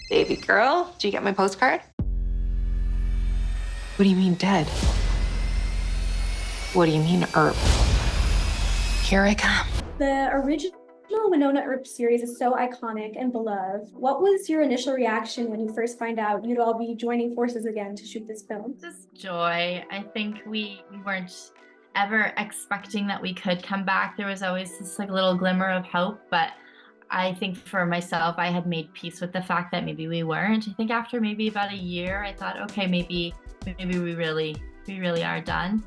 Baby girl, did you get my postcard? What do you mean dead? What do you mean Earp? Here I come. The original Wynonna Earp series is so iconic and beloved. What was your initial reaction when you first find out you'd all be joining forces again to shoot this film? Just joy. I think we weren't ever expecting that we could come back. There was always this like little glimmer of hope, but I think for myself, I had made peace with the fact that maybe we weren't. I think after maybe about a year, I thought, okay, maybe we really are done,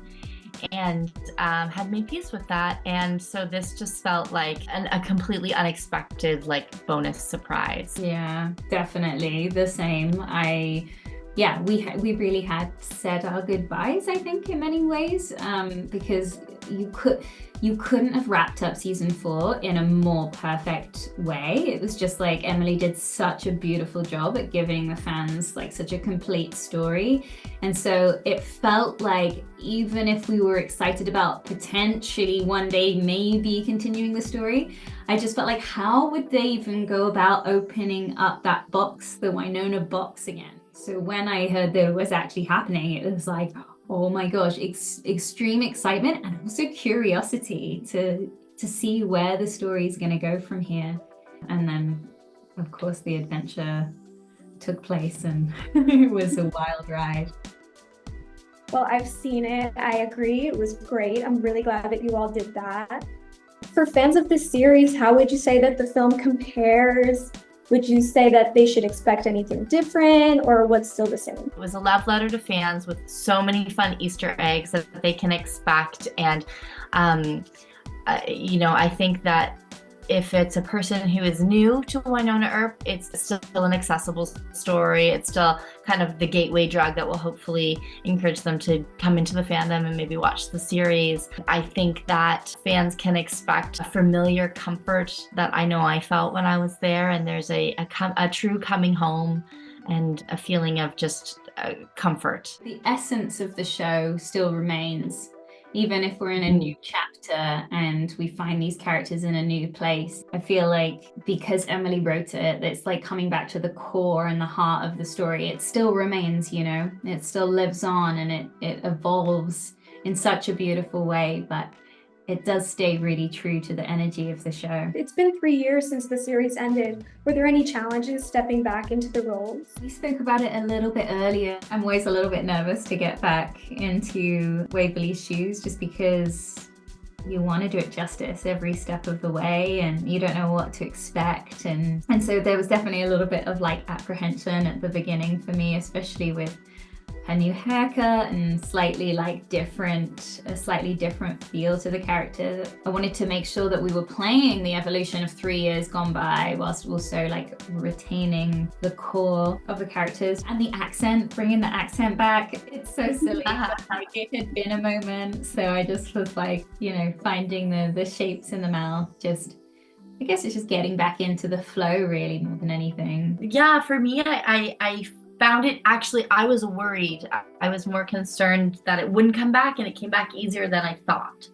and had made peace with that. And so this just felt like a completely unexpected like bonus surprise. Yeah, definitely the same. We really had said our goodbyes, I think, in many ways, because you couldn't have wrapped up season 4 in a more perfect way. It was just like Emily did such a beautiful job at giving the fans like such a complete story. And so it felt like even if we were excited about potentially one day maybe continuing the story, I just felt like how would they even go about opening up that box, the Wynonna box again? So when I heard that it was actually happening, it was like, oh my gosh, extreme excitement and also curiosity to see where the story is going to go from here. And then, of course, the adventure took place and it was a wild ride. Well, I've seen it. I agree. It was great. I'm really glad that you all did that. For fans of this series, how would you say that the film compares? Would you say that they should expect anything different, or what's still the same? It was a love letter to fans with so many fun Easter eggs that they can expect. And, I think that if it's a person who is new to Wynonna Earp, it's still an accessible story. It's still kind of the gateway drug that will hopefully encourage them to come into the fandom and maybe watch the series. I think that fans can expect a familiar comfort that I know I felt when I was there, and there's a true coming home and a feeling of just comfort. The essence of the show still remains. Even if we're in a new chapter and we find these characters in a new place, I feel like because Emily wrote it, it's like coming back to the core and the heart of the story. It still remains, it still lives on and it evolves in such a beautiful way, but it does stay really true to the energy of the show. It's been 3 years since the series ended. Were there any challenges stepping back into the roles? We spoke about it a little bit earlier. I'm always a little bit nervous to get back into Waverly's shoes just because you want to do it justice every step of the way and you don't know what to expect. And so there was definitely a little bit of like apprehension at the beginning for me, especially with her new haircut and a slightly different feel to the character. I wanted to make sure that we were playing the evolution of 3 years gone by whilst also like retaining the core of the characters and the accent, bringing the accent back. It's so silly, but like it had been a moment. So I just was like, finding the shapes in the mouth, I guess it's just getting back into the flow really more than anything. Yeah, for me, I found it actually, I was worried. I was more concerned that it wouldn't come back, and it came back easier than I thought.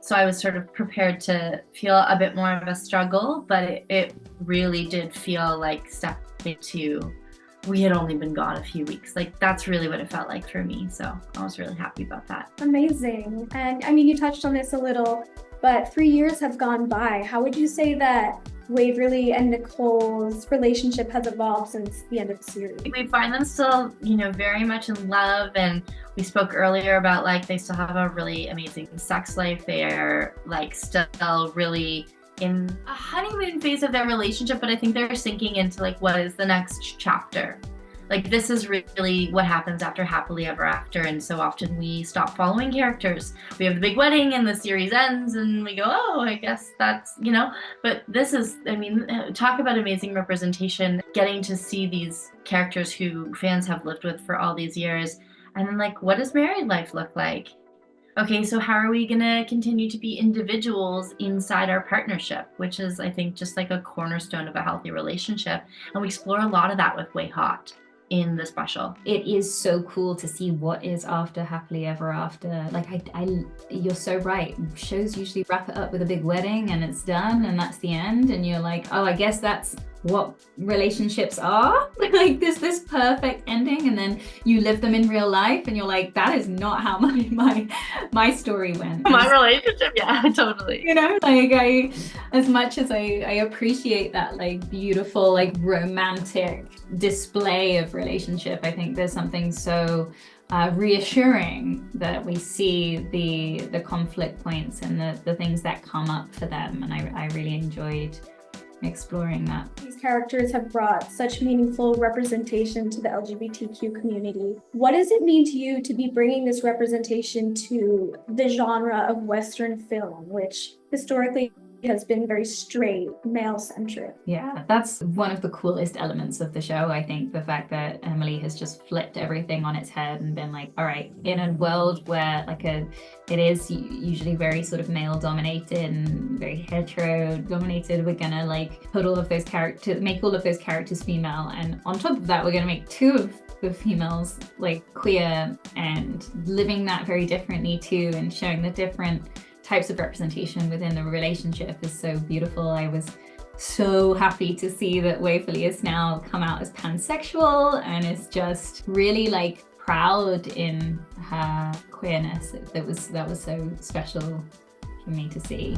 So I was sort of prepared to feel a bit more of a struggle, but it really did feel like stepping into, we had only been gone a few weeks. Like that's really what it felt like for me. So I was really happy about that. Amazing. And I mean, you touched on this a little, but 3 years have gone by. How would you say that Waverly and Nicole's relationship has evolved since the end of the series? We find them still, very much in love, and we spoke earlier about like they still have a really amazing sex life. They are like still really in a honeymoon phase of their relationship, but I think they're sinking into like what is the next chapter. Like this is really what happens after Happily Ever After, and so often we stop following characters. We have the big wedding and the series ends and we go, oh, I guess that's, but this is, talk about amazing representation, getting to see these characters who fans have lived with for all these years. And then like, what does married life look like? Okay, so how are we gonna continue to be individuals inside our partnership, which is, I think, just like a cornerstone of a healthy relationship. And we explore a lot of that with Haught in the special. It is so cool to see what is after Happily Ever After. Like you're so right. Shows usually wrap it up with a big wedding and it's done and that's the end. And you're like, oh, I guess that's what relationships are. Like this perfect ending, and then you live them in real life and you're like, that is not how my story went. My relationship, yeah, totally. You know, like as much as I appreciate that like beautiful, like romantic display of relationship, I think there's something so reassuring that we see the conflict points and the things that come up for them, and I really enjoyed exploring that. These characters have brought such meaningful representation to the LGBTQ community. What does it mean to you to be bringing this representation to the genre of Western film, which historically has been very straight, male-centric? Yeah, that's one of the coolest elements of the show. I think the fact that Emily has just flipped everything on its head and been like, all right, in a world where it is usually very sort of male dominated and very hetero dominated, we're gonna like put all of those characters, make all of those characters female, and on top of that we're gonna make two of the females like queer, and living that very differently too, and showing the different types of representation within the relationship is so beautiful. I was so happy to see that Waverly has now come out as pansexual and is just really like proud in her queerness. That was so special for me to see.